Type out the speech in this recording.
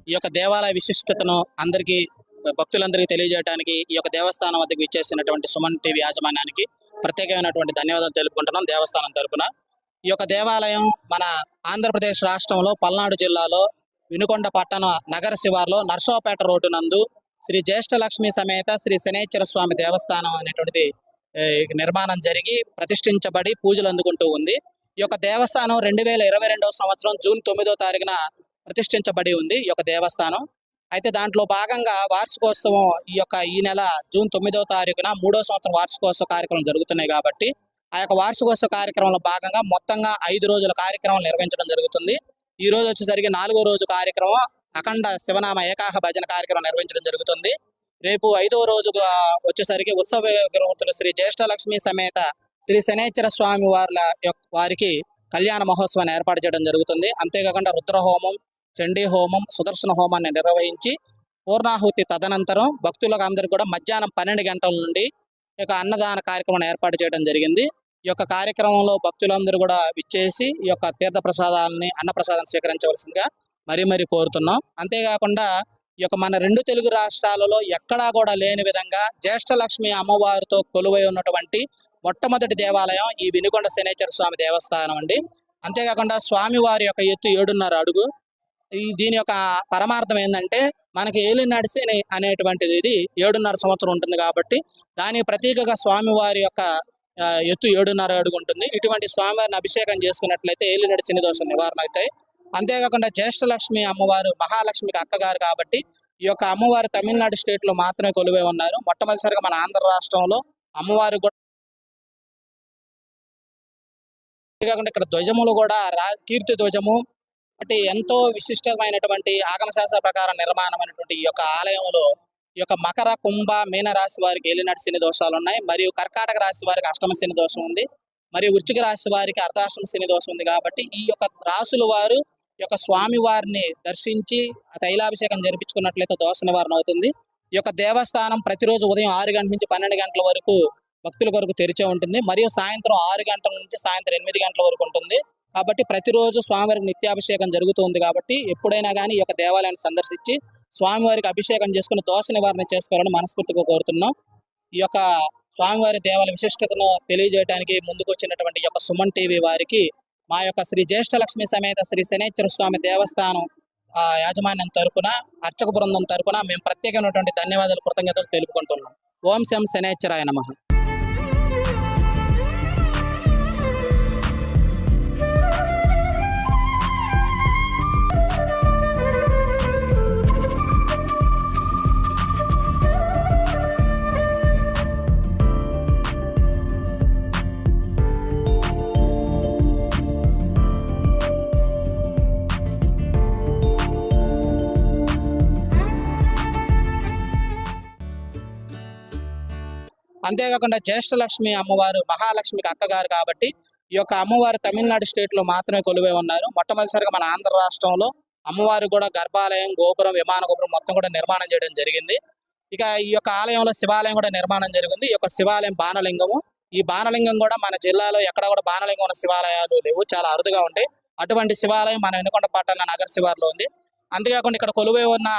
ఈ యొక్క దేవాలయ విశిష్టతను అందరికీ భక్తులందరికీ తెలియజేయడానికి ఈ యొక్క దేవస్థానం వద్దకు ఇచ్చేసినటువంటి సుమన్ టీవీ యాజమాన్యానికి ప్రత్యేకమైనటువంటి ధన్యవాదాలు తెలుపుకుంటున్నాం దేవస్థానం తరపున. ఈ యొక్క దేవాలయం మన ఆంధ్రప్రదేశ్ రాష్ట్రంలో పల్నాడు జిల్లాలో వినుకొండ పట్టణ నగర శివార్లో నర్సరావుపేట రోడ్డు నందు శ్రీ జ్యేష్ఠలక్ష్మి సమేత శ్రీ శనేశ్వర స్వామి దేవస్థానం అనేటువంటిది నిర్మాణం జరిగి ప్రతిష్ఠించబడి పూజలు అందుకుంటూ ఉంది. ఈ యొక్క దేవస్థానం 2022 సంవత్సరం జూన్ 9వ తారీఖున ప్రతిష్ఠించబడి ఉంది ఈ యొక్క దేవస్థానం. అయితే దాంట్లో భాగంగా వార్షికోత్సవం ఈ నెల జూన్ 9వ తారీఖున 3వ సంవత్సరం వార్షికోత్సవ కార్యక్రమం జరుగుతున్నాయి కాబట్టి ఆ యొక్క వార్షికోత్సవ కార్యక్రమంలో భాగంగా మొత్తంగా 5 రోజుల కార్యక్రమం నిర్వహించడం జరుగుతుంది. ఈ రోజు వచ్చేసరికి 4వ రోజు కార్యక్రమం అఖండ శివనామ ఏకాహ భజన కార్యక్రమం నిర్వహించడం జరుగుతుంది. రేపు 5వ రోజుగా వచ్చేసరికి ఉత్సవ విగ్రహమూర్తులు శ్రీ జ్యేష్ఠలక్ష్మి సమేత శ్రీ శనేశ్వర స్వామి వారికి కళ్యాణ మహోత్సవాన్ని ఏర్పాటు చేయడం జరుగుతుంది. అంతేకాకుండా రుద్రహోమం, చండీ హోమం, సుదర్శన హోమాన్ని నిర్వహించి పూర్ణాహుతి తదనంతరం భక్తులకు అందరికీ కూడా మధ్యాహ్నం 12 గంటల నుండి ఈ యొక్క అన్నదాన కార్యక్రమాన్ని ఏర్పాటు చేయడం జరిగింది. ఈ యొక్క కార్యక్రమంలో భక్తులందరూ కూడా విచ్చేసి ఈ యొక్క తీర్థ ప్రసాదాలని అన్నప్రసాదాన్ని స్వీకరించవలసిందిగా మరీ కోరుతున్నాం. అంతేకాకుండా ఈ యొక్క మన 2 తెలుగు రాష్ట్రాలలో ఎక్కడా కూడా లేని విధంగా జ్యేష్ఠలక్ష్మి అమ్మవారితో కొలువై ఉన్నటువంటి మొట్టమొదటి దేవాలయం ఈ వినుకొండ శనేశ్వర స్వామి దేవస్థానం అండి. అంతేకాకుండా స్వామి వారి యొక్క ఎత్తు 7.5 అడుగు. దీని యొక్క పరమార్థం ఏంటంటే మనకి ఏలి నడిసి అనేటువంటిది ఇది 7.5 సంవత్సరం ఉంటుంది కాబట్టి దాని ప్రతీకగా స్వామివారి యొక్క ఎత్తు 7.5 అడుగు ఉంటుంది. ఇటువంటి స్వామివారిని అభిషేకం చేసుకున్నట్లయితే ఏలి నడిచిన దోషం నివారణ అవుతాయి. అంతేకాకుండా జ్యేష్ఠలక్ష్మి అమ్మవారు మహాలక్ష్మికి అక్కగారు కాబట్టి ఈ యొక్క అమ్మవారు తమిళనాడు స్టేట్ లో మాత్రమే కొలువై ఉన్నారు. మొట్టమొదటిసారిగా మన ఆంధ్ర రాష్ట్రంలో అమ్మవారు కూడా అంతేకాకుండా ఇక్కడ ధ్వజములు కూడా కీర్తి ధ్వజము అంటే ఎంతో విశిష్టమైనటువంటి ఆగమశాస్త్ర ప్రకారం నిర్మాణమైనటువంటి ఈ యొక్క ఆలయంలో ఈ యొక్క మకర, కుంభ, మీన రాశి వారికి ఏలినాటి శని దోషాలు ఉన్నాయి. మరియు కర్కాటక రాశి వారికి అష్టమ శని దోషం ఉంది. మరియు వృశ్చిక రాశి వారికి అర్ధాష్టమ శని దోషం ఉంది. కాబట్టి ఈ యొక్క రాశుల వారు ఈ యొక్క స్వామి వారిని దర్శించి తైలాభిషేకం జరిపించుకున్నట్లయితే దోష నివారణ అవుతుంది. ఈ యొక్క దేవస్థానం ప్రతిరోజు ఉదయం 6 గంటల నుంచి 12 గంటల వరకు భక్తుల కొరకు తెరిచే ఉంటుంది. మరియు సాయంత్రం 6 గంటల నుంచి సాయంత్రం 8 గంటల వరకు ఉంటుంది. కాబట్టి ప్రతిరోజు స్వామివారికి నిత్యాభిషేకం జరుగుతుంది. కాబట్టి ఎప్పుడైనా కానీ ఈ యొక్క దేవాలయాన్ని సందర్శించి స్వామివారికి అభిషేకం చేసుకుని దోష నివారణ చేసుకోవాలని మనస్ఫూర్తిగా కోరుతున్నాం. ఈ యొక్క స్వామివారి దేవాలయ విశిష్టతను తెలియజేయడానికి ముందుకు వచ్చినటువంటి ఈ యొక్క సుమన్ టీవీ వారికి మా యొక్క శ్రీ జ్యేష్ఠలక్ష్మి సమేత శ్రీ శనేశ్వర స్వామి దేవస్థానం యాజమాన్యం తరపున, అర్చక బృందం తరపున మేము ప్రత్యేకమైనటువంటి ధన్యవాదాలు, కృతజ్ఞతలు తెలుపుకుంటున్నాం. ఓం శం శనేశ్వరాయ నమః. అంతేకాకుండా జ్యేష్ఠలక్ష్మి అమ్మవారు మహాలక్ష్మికి అక్కగారు కాబట్టి ఈ యొక్క అమ్మవారు తమిళనాడు స్టేట్ లో మాత్రమే కొలువై ఉన్నారు. మొట్టమొదటిసారిగా మన ఆంధ్ర రాష్ట్రంలో అమ్మవారు కూడా గర్భాలయం, గోపురం, విమాన గోపురం మొత్తం కూడా నిర్మాణం చేయడం జరిగింది. ఇక ఈ యొక్క ఆలయంలో శివాలయం కూడా నిర్మాణం జరిగింది. ఈ యొక్క శివాలయం బాణలింగము. ఈ బాణలింగం కూడా మన జిల్లాలో ఎక్కడ కూడా బాణలింగం ఉన్న శివాలయాలు లేవు, చాలా అరుదుగా ఉంటాయి. అటువంటి శివాలయం మన వినుకొండ పట్టణ నగర శివార్లో ఉంది. అంతేకాకుండా ఇక్కడ కొలువై ఉన్న